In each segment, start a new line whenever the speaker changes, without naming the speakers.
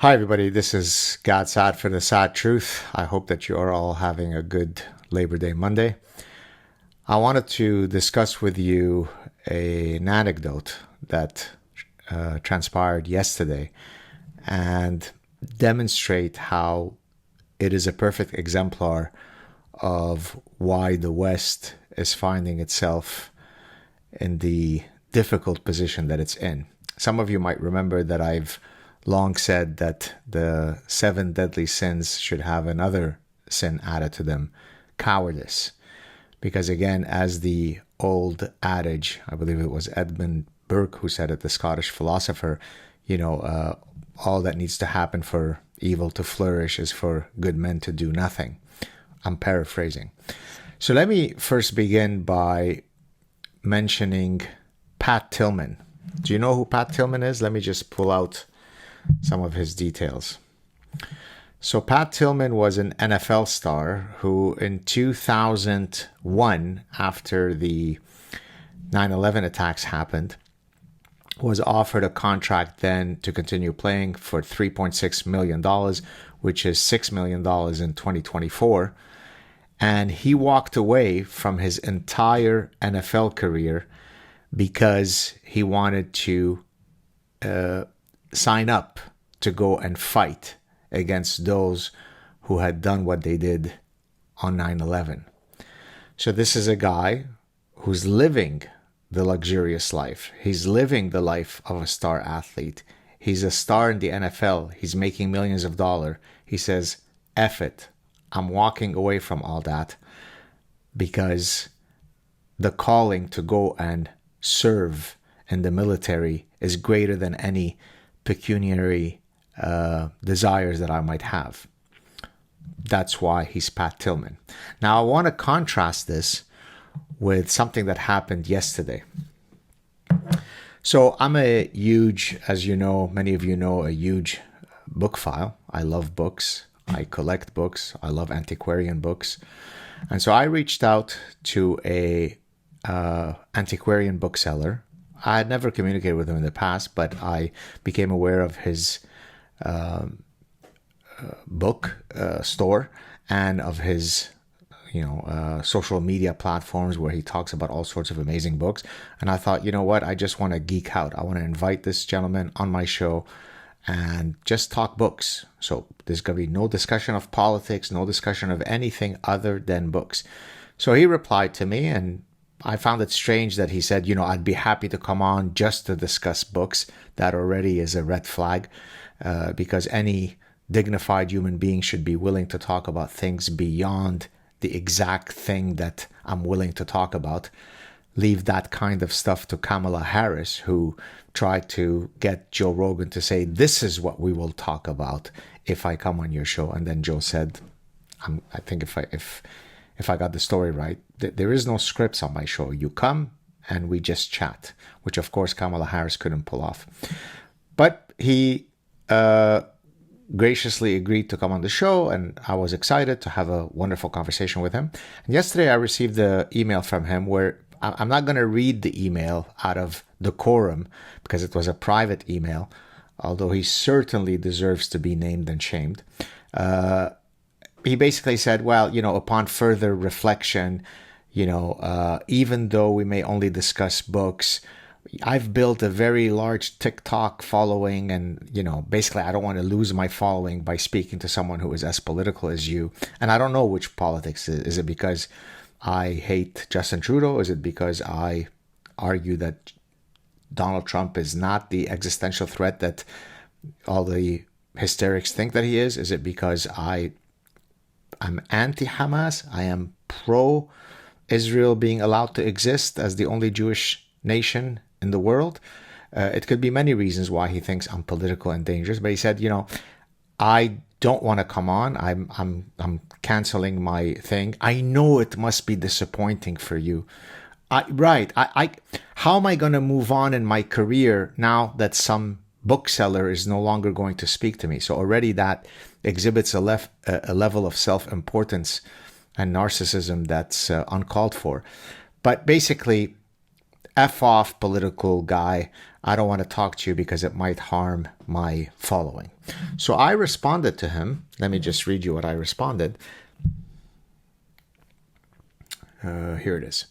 Hi, everybody. This is Saad for the Saad Truth. I hope that you are all having a good Labor Day Monday. I wanted to discuss with you an anecdote that transpired yesterday and demonstrate how it is a perfect exemplar of why the West is finding itself in the difficult position that it's in. Some of you might remember that I've long said that the 7 deadly sins should have another sin added to them, cowardice. Because again, as the old adage, I believe it was Edmund Burke who said it, the Scottish philosopher, all that needs to happen for evil to flourish is for good men to do nothing. I'm paraphrasing. So let me first begin by mentioning Pat Tillman. Do you know who Pat Tillman is? Let me just pull out some of his details. So Pat Tillman was an NFL star who in 2001, after the 9/11 attacks happened, was offered a contract then to continue playing for $3.6 million, which is $6 million in 2024. And he walked away from his entire NFL career because he wanted to sign up to go and fight against those who had done what they did on 9/11. So this is a guy who's living the luxurious life. He's living the life of a star athlete. He's a star in the NFL. He's making millions of dollars. He says, F it. I'm walking away from all that because the calling to go and serve in the military is greater than any pecuniary desires that I might have. That's why he's Pat Tillman. Now, I want to contrast this with something that happened yesterday. So I'm a huge, as you know, many of you know, a huge bookphile. I love books. I collect books. I love antiquarian books. And so I reached out to a antiquarian bookseller. I had never communicated with him in the past, but I became aware of his book store and of his social media platforms where he talks about all sorts of amazing books. And I thought, you know what? I just want to geek out. I want to invite this gentleman on my show and just talk books. So there's going to be no discussion of politics, no discussion of anything other than books. So he replied to me, and I found it strange that he said, I'd be happy to come on just to discuss books. That already is a red flag, because any dignified human being should be willing to talk about things beyond the exact thing that I'm willing to talk about. Leave that kind of stuff to Kamala Harris, who tried to get Joe Rogan to say, this is what we will talk about if I come on your show. And then Joe said, I think if I got the story right, there is no scripts on my show. You come and we just chat, which of course Kamala Harris couldn't pull off. But he graciously agreed to come on the show, and I was excited to have a wonderful conversation with him. And yesterday I received the email from him where I'm not going to read the email out of decorum because it was a private email, although he certainly deserves to be named and shamed. He basically said, well, upon further reflection, even though we may only discuss books, I've built a very large TikTok following, and, basically I don't want to lose my following by speaking to someone who is as political as you. And I don't know which politics is it because I hate Justin Trudeau? Is it because I argue that Donald Trump is not the existential threat that all the hysterics think that he is? Is it because I'm anti-Hamas? I am pro-Israel being allowed to exist as the only Jewish nation in the world? It could be many reasons why he thinks I'm political and dangerous. But he said, I don't want to come on. I'm canceling my thing. I know it must be disappointing for you. How am I going to move on in my career now that some bookseller is no longer going to speak to me? So already that exhibits a level of self-importance and narcissism that's uncalled for. But basically, F off, political guy. I don't want to talk to you because it might harm my following. So I responded to him. Let me just read you what I responded. Here it is.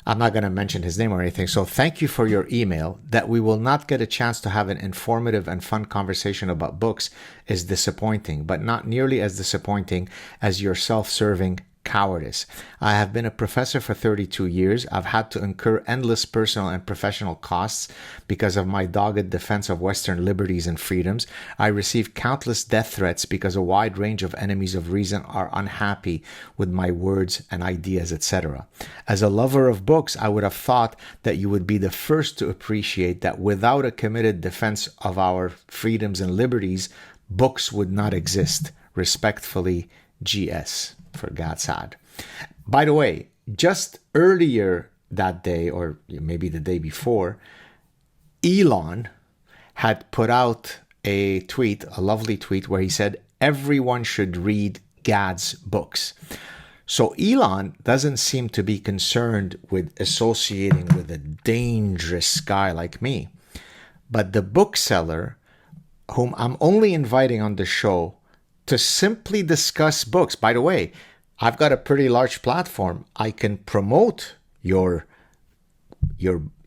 I'm not going to mention his name or anything. So thank you for your email. That we will not get a chance to have an informative and fun conversation about books is disappointing, but not nearly as disappointing as your self-serving cowardice. I have been a professor for 32 years. I've had to incur endless personal and professional costs because of my dogged defense of Western liberties and freedoms. I receive countless death threats because a wide range of enemies of reason are unhappy with my words and ideas, etc. As a lover of books, I would have thought that you would be the first to appreciate that without a committed defense of our freedoms and liberties, books would not exist. Respectfully, GS. For Saad. By the way, just earlier that day, or maybe the day before, Elon had put out a tweet, a lovely tweet, where he said everyone should read Gad's books. So Elon doesn't seem to be concerned with associating with a dangerous guy like me. But the bookseller, whom I'm only inviting on the show to simply discuss books. By the way, I've got a pretty large platform. I can promote your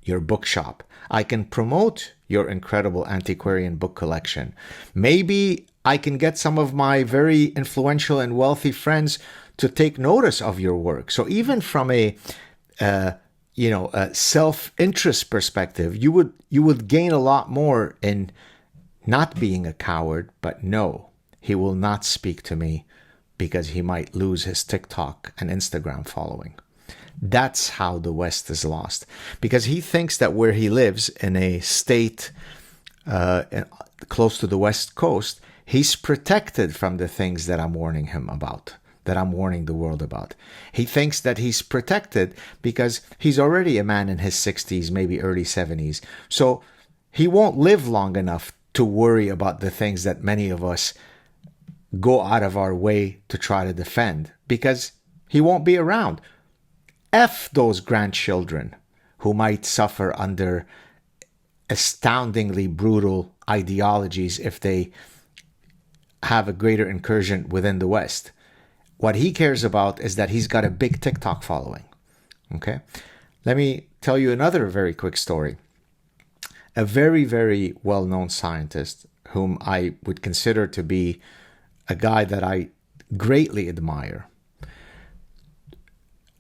bookshop. I can promote your incredible antiquarian book collection. Maybe I can get some of my very influential and wealthy friends to take notice of your work. So even from a self-interest perspective, you would gain a lot more in not being a coward. But no, he will not speak to me because he might lose his TikTok and Instagram following. That's how the West is lost. Because he thinks that where he lives in a state close to the West Coast, he's protected from the things that I'm warning him about, that I'm warning the world about. He thinks that he's protected because he's already a man in his 60s, maybe early 70s. So he won't live long enough to worry about the things that many of us go out of our way to try to defend, because he won't be around. F those grandchildren who might suffer under astoundingly brutal ideologies if they have a greater incursion within the West. What he cares about is that he's got a big TikTok following. Okay? Let me tell you another very quick story. A very, very well-known scientist whom I would consider to be a guy that I greatly admire.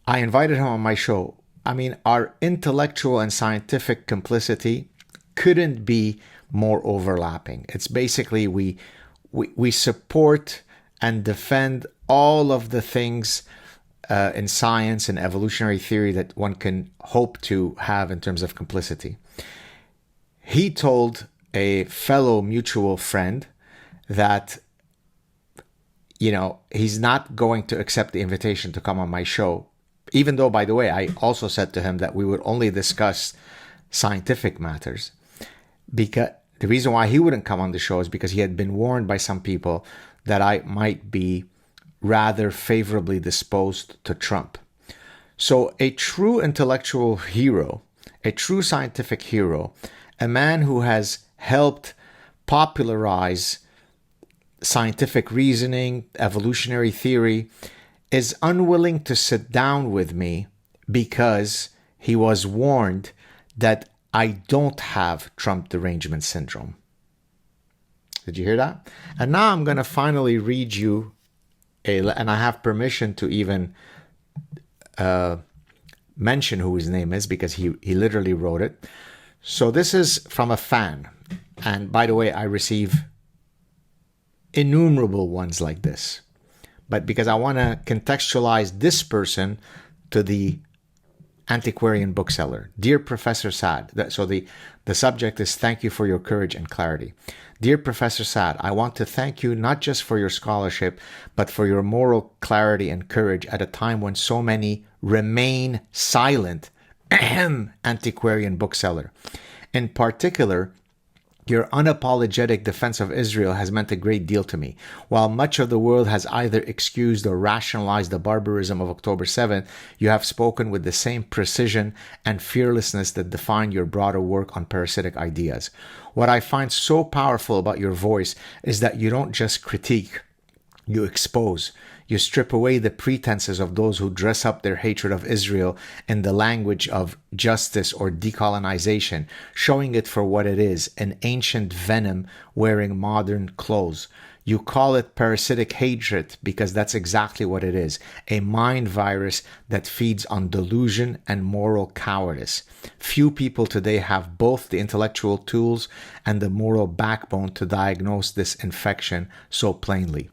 I invited him on my show. I mean, our intellectual and scientific complicity couldn't be more overlapping. It's basically we support and defend all of the things in science and evolutionary theory that one can hope to have in terms of complicity. He told a fellow mutual friend that he's not going to accept the invitation to come on my show, even though, by the way, I also said to him that we would only discuss scientific matters. Because the reason why he wouldn't come on the show is because he had been warned by some people that I might be rather favorably disposed to Trump. So a true intellectual hero, a true scientific hero, a man who has helped popularize scientific reasoning, evolutionary theory, is unwilling to sit down with me because he was warned that I don't have Trump derangement syndrome. Did you hear that? And now I'm going to finally read you and I have permission to even mention who his name is because he literally wrote it. So this is from a fan. And by the way, I receive innumerable ones like this. But because I want to contextualize this person to the Antiquarian bookseller. Dear Professor Saad. So the subject is thank you for your courage and clarity. Dear Professor Saad, I want to thank you not just for your scholarship, but for your moral clarity and courage at a time when so many remain silent. Antiquarian bookseller. In particular, Your unapologetic defense of Israel has meant a great deal to me. While much of the world has either excused or rationalized the barbarism of October 7th, you have spoken with the same precision and fearlessness that define your broader work on parasitic ideas. What I find so powerful about your voice is that you don't just critique, you expose. You strip away the pretenses of those who dress up their hatred of Israel in the language of justice or decolonization, showing it for what it is, an ancient venom wearing modern clothes. You call it parasitic hatred because that's exactly what it is, a mind virus that feeds on delusion and moral cowardice. Few people today have both the intellectual tools and the moral backbone to diagnose this infection so plainly.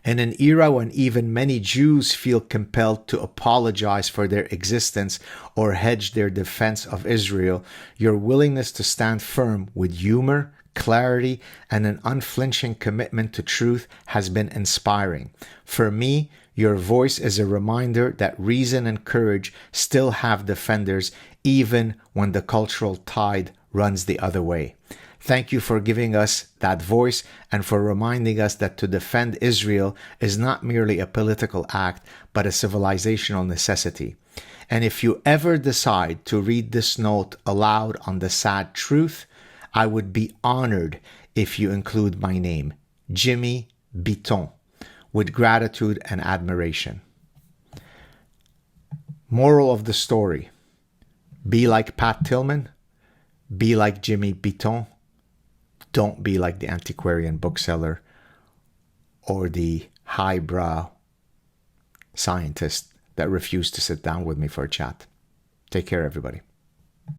In an era when even many Jews feel compelled to apologize for their existence or hedge their defense of Israel, your willingness to stand firm with humor, clarity, and an unflinching commitment to truth has been inspiring. For me, your voice is a reminder that reason and courage still have defenders even when the cultural tide runs the other way. Thank you for giving us that voice and for reminding us that to defend Israel is not merely a political act, but a civilizational necessity. And if you ever decide to read this note aloud on the Saad truth, I would be honored if you include my name, Jimmy Biton, with gratitude and admiration. Moral of the story: be like Pat Tillman, be like Jimmy Biton. Don't be like the Antiquarian bookseller or the highbrow scientist that refused to sit down with me for a chat. Take care, everybody.